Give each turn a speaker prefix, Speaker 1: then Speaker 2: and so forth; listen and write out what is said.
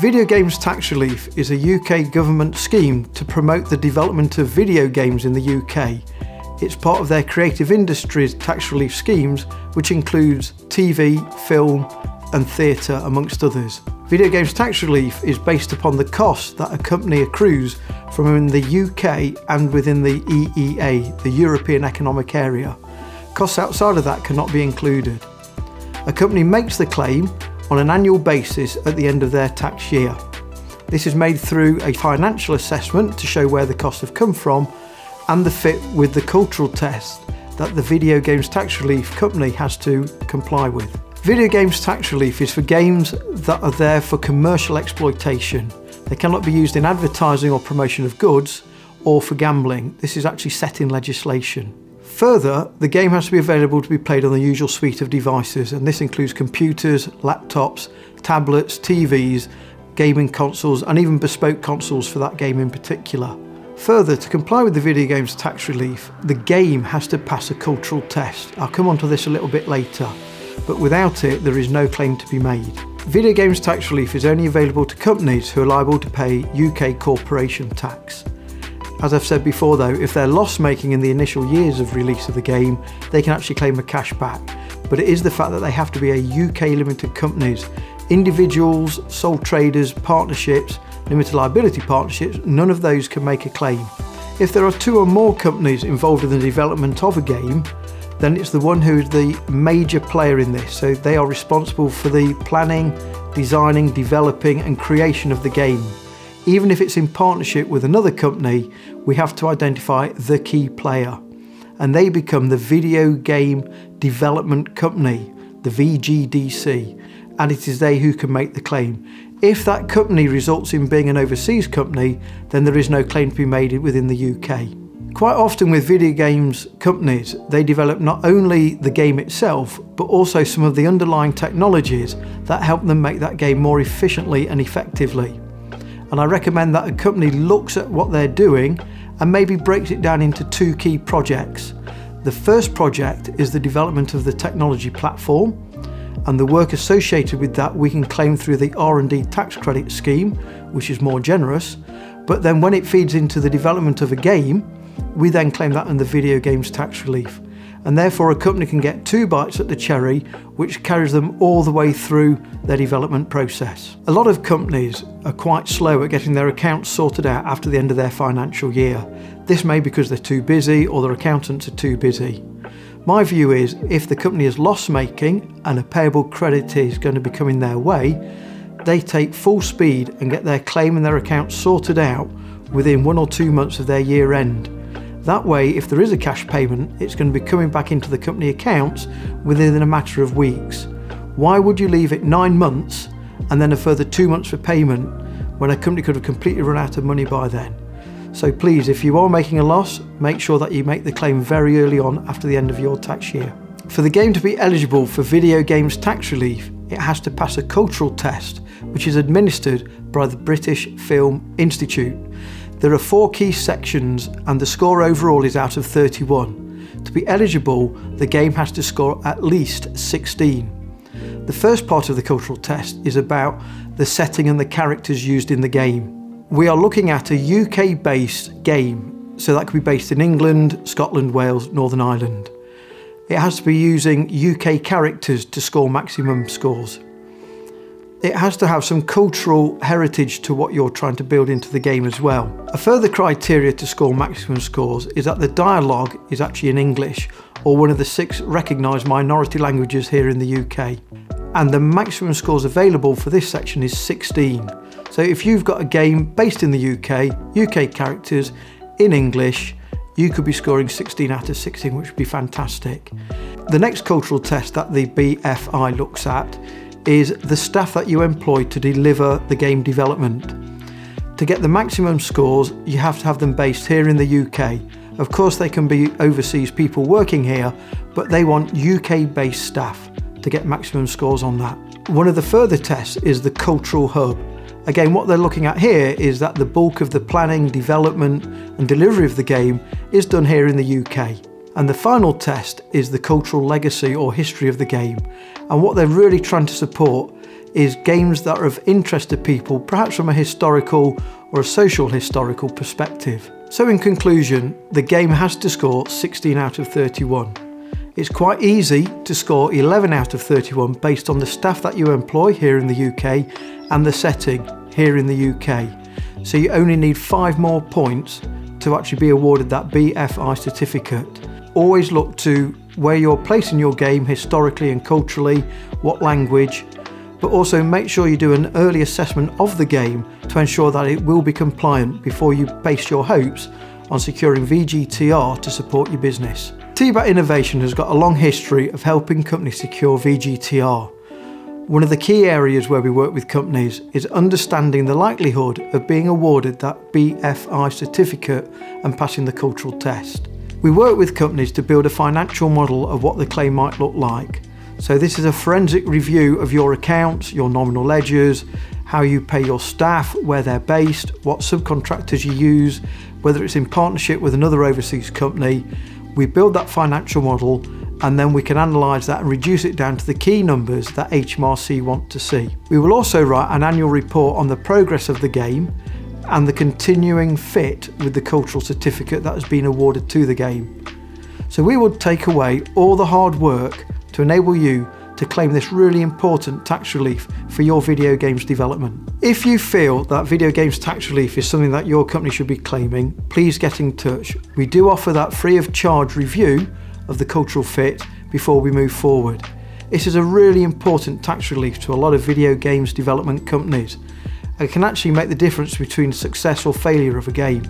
Speaker 1: Video Games Tax Relief is a UK government scheme to promote the development of video games in the UK. It's part of their creative industries tax relief schemes, which includes TV, film and theatre amongst others. Video Games Tax Relief is based upon the cost that a company accrues from in the UK and within the EEA, the European Economic Area. Costs outside of that cannot be included. A company makes the claim on an annual basis at the end of their tax year. This is made through a financial assessment to show where the costs have come from and the fit with the cultural test that the Video Games Tax Relief company has to comply with. Video Games Tax Relief is for games that are there for commercial exploitation. They cannot be used in advertising or promotion of goods or for gambling. This is actually set in legislation. Further, the game has to be available to be played on the usual suite of devices, and this includes computers, laptops, tablets, TVs, gaming consoles and even bespoke consoles for that game in particular. Further, to comply with the Video Games Tax Relief, the game has to pass a cultural test. I'll come onto this a little bit later, but without it there is no claim to be made. Video Games Tax Relief is only available to companies who are liable to pay UK corporation tax. As I've said before though, if they're loss making in the initial years of release of the game, they can actually claim a cash back. But it is the fact that they have to be a UK limited companies. Individuals, sole traders, partnerships, limited liability partnerships, none of those can make a claim. If there are two or more companies involved in the development of a game, then it's the one who is the major player in this. So they are responsible for the planning, designing, developing and creation of the game. Even if it's in partnership with another company, we have to identify the key player. And they become the Video Game Development Company, the VGDC, and it is they who can make the claim. If that company results in being an overseas company, then there is no claim to be made within the UK. Quite often with video games companies, they develop not only the game itself, but also some of the underlying technologies that help them make that game more efficiently and effectively. And I recommend that a company looks at what they're doing and maybe breaks it down into two key projects. The first project is the development of the technology platform, and the work associated with that we can claim through the R&D tax credit scheme, which is more generous. But then when it feeds into the development of a game, we then claim that in the Video Games Tax Relief. And therefore a company can get two bites at the cherry, which carries them all the way through their development process. A lot of companies are quite slow at getting their accounts sorted out after the end of their financial year. This may be because they're too busy or their accountants are too busy. My view is if the company is loss making and a payable credit is going to be coming their way, they take full speed and get their claim and their accounts sorted out within 1 or 2 months of their year end. That way, if there is a cash payment, it's going to be coming back into the company accounts within a matter of weeks. Why would you leave it 9 months and then a further 2 months for payment when a company could have completely run out of money by then? So please, if you are making a loss, make sure that you make the claim very early on after the end of your tax year. For the game to be eligible for Video Games Tax Relief, it has to pass a cultural test, which is administered by the British Film Institute. There are 4 key sections and the score overall is out of 31. To be eligible, the game has to score at least 16. The first part of the cultural test is about the setting and the characters used in the game. We are looking at a UK-based game, so that could be based in England, Scotland, Wales, Northern Ireland. It has to be using UK characters to score maximum scores. It has to have some cultural heritage to what you're trying to build into the game as well. A further criteria to score maximum scores is that the dialogue is actually in English, or one of the 6 recognised minority languages here in the UK. And the maximum scores available for this section is 16. So if you've got a game based in the UK characters in English, you could be scoring 16 out of 16, which would be fantastic. The next cultural test that the BFI looks at is the staff that you employ to deliver the game development. To get the maximum scores, you have to have them based here in the UK. Of course, they can be overseas people working here, but they want UK-based staff to get maximum scores on that. One of the further tests is the cultural hub. Again, what they're looking at here is that the bulk of the planning, development and delivery of the game is done here in the UK. And the final test is the cultural legacy or history of the game. And what they're really trying to support is games that are of interest to people, perhaps from a historical or a social historical perspective. So in conclusion, the game has to score 16 out of 31. It's quite easy to score 11 out of 31 based on the staff that you employ here in the UK and the setting here in the UK. So you only need 5 more points to actually be awarded that BFI certificate. Always look to where you're placing your game historically and culturally, what language, but also make sure you do an early assessment of the game to ensure that it will be compliant before you base your hopes on securing VGTR to support your business. TBAT Innovation has got a long history of helping companies secure VGTR. One of the key areas where we work with companies is understanding the likelihood of being awarded that BFI certificate and passing the cultural test. We work with companies to build a financial model of what the claim might look like. So this is a forensic review of your accounts, your nominal ledgers, how you pay your staff, where they're based, what subcontractors you use, whether it's in partnership with another overseas company. We build that financial model and then we can analyse that and reduce it down to the key numbers that HMRC want to see. We will also write an annual report on the progress of the game and the continuing fit with the cultural certificate that has been awarded to the game. So we will take away all the hard work to enable you to claim this really important tax relief for your video games development. If you feel that video games tax relief is something that your company should be claiming, please get in touch. We do offer that free of charge review of the cultural fit before we move forward. This is a really important tax relief to a lot of video games development companies. It can actually make the difference between success or failure of a game.